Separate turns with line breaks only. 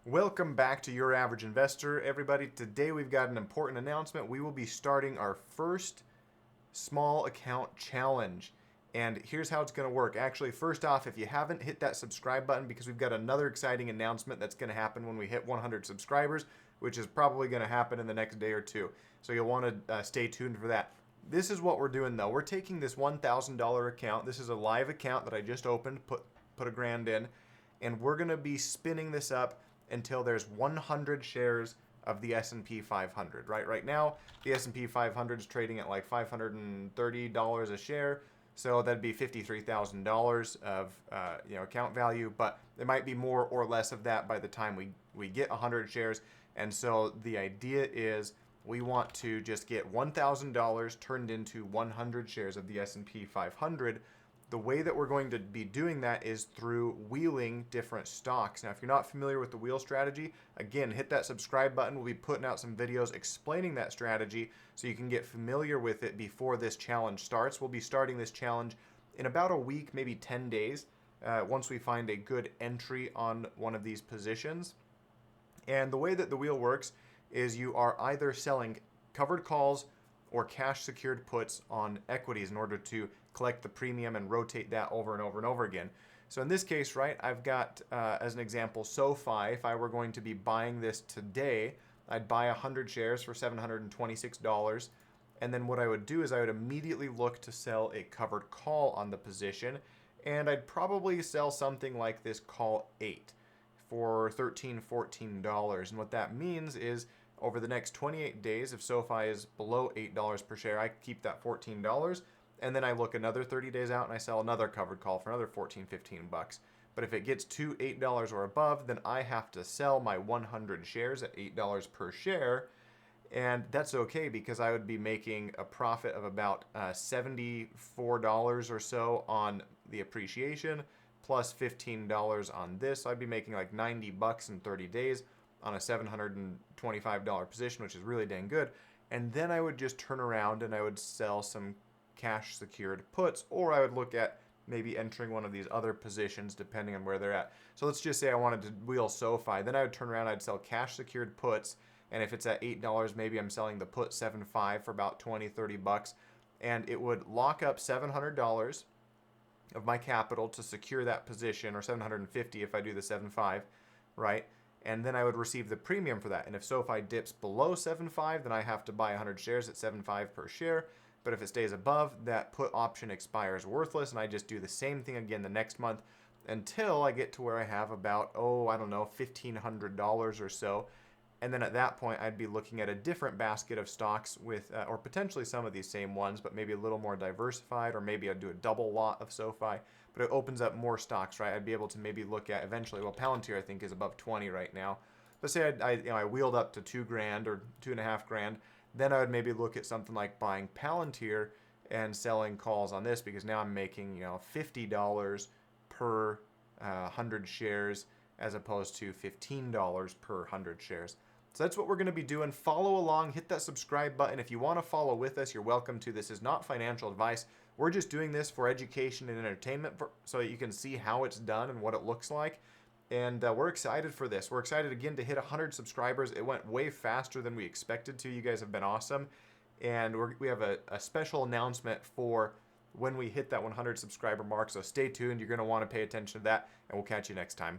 Welcome back to Your Average Investor, everybody. Today we've got an important announcement. We will be starting our first small account challenge. And here's how it's going to work. Actually, first off, if you haven't hit that subscribe button, because we've got another exciting announcement that's going to happen when we hit 100 subscribers, which is probably going to happen in the next day or two. So you'll want to stay tuned for that. This is what we're doing though. We're taking this $1,000 account. This is a live account that I just opened, put $1,000 in, and we're going to be spinning this up until there's 100 shares of the S&P 500. Right now, the S&P 500 is trading at like $530 a share, so that'd be $53,000 of account value. But it might be more or less of that by the time we get 100 shares. And so the idea is we want to just get $1,000 turned into 100 shares of the S&P 500. The way that we're going to be doing that is through wheeling different stocks. Now, if you're not familiar with the wheel strategy, again, hit that subscribe button. We'll be putting out some videos explaining that strategy so you can get familiar with it before this challenge starts. We'll be starting this challenge in about a week, maybe 10 days, once we find a good entry on one of these positions. And the way that the wheel works is you are either selling covered calls or cash secured puts on equities in order to collect the premium and rotate that over and over and over again. So in this case, right, I've got, as an example, SOFI. If I were going to be buying this today, I'd buy 100 shares for $726. And then what I would do is I would immediately look to sell a covered call on the position. And I'd probably sell something like this call 8 for $13, $14. And what that means is over the next 28 days, if SOFI is below $8 per share, I keep that $14. And then I look another 30 days out and I sell another covered call for another 14, 15 bucks. But if it gets to $8 or above, then I have to sell my 100 shares at $8 per share. And that's okay because I would be making a profit of about $74 or so on the appreciation plus $15 on this. So I'd be making like 90 bucks in 30 days on a $725 position, which is really dang good. And then I would just turn around and I would sell some cash secured puts, or I would look at maybe entering one of these other positions depending on where they're at. So let's just say I wanted to wheel SOFI. Then I would turn around, I'd sell cash secured puts. And if it's at $8, maybe I'm selling the put 7.5 for about 20, 30 bucks. And it would lock up $700 of my capital to secure that position, or 750 if I do the 7.5, right? And then I would receive the premium for that. And if SOFI dips below 7.5, then I have to buy 100 shares at 7.5 per share. But if it stays above, that put option expires worthless, and I just do the same thing again the next month until I get to where I have about, $1,500 or so. And then at that point, I'd be looking at a different basket of stocks with, or potentially some of these same ones, but maybe a little more diversified, or maybe I'd do a double lot of SOFI, but it opens up more stocks, right? I'd be able to maybe look at eventually, well, Palantir I think is above 20 right now. But say I wheeled up to $2,000 or $2,500, then I would maybe look at something like buying Palantir and selling calls on this, because now I'm making, $50 per 100 shares as opposed to $15 per 100 shares. So that's what we're going to be doing. Follow along, hit that subscribe button. If you want to follow with us, you're welcome to. This is not financial advice. We're just doing this for education and entertainment so that you can see how it's done and what it looks like. And we're excited for this. We're excited again to hit 100 subscribers. It went way faster than we expected to. You guys have been awesome. And we have a special announcement for when we hit that 100 subscriber mark. So stay tuned. You're going to want to pay attention to that. And we'll catch you next time.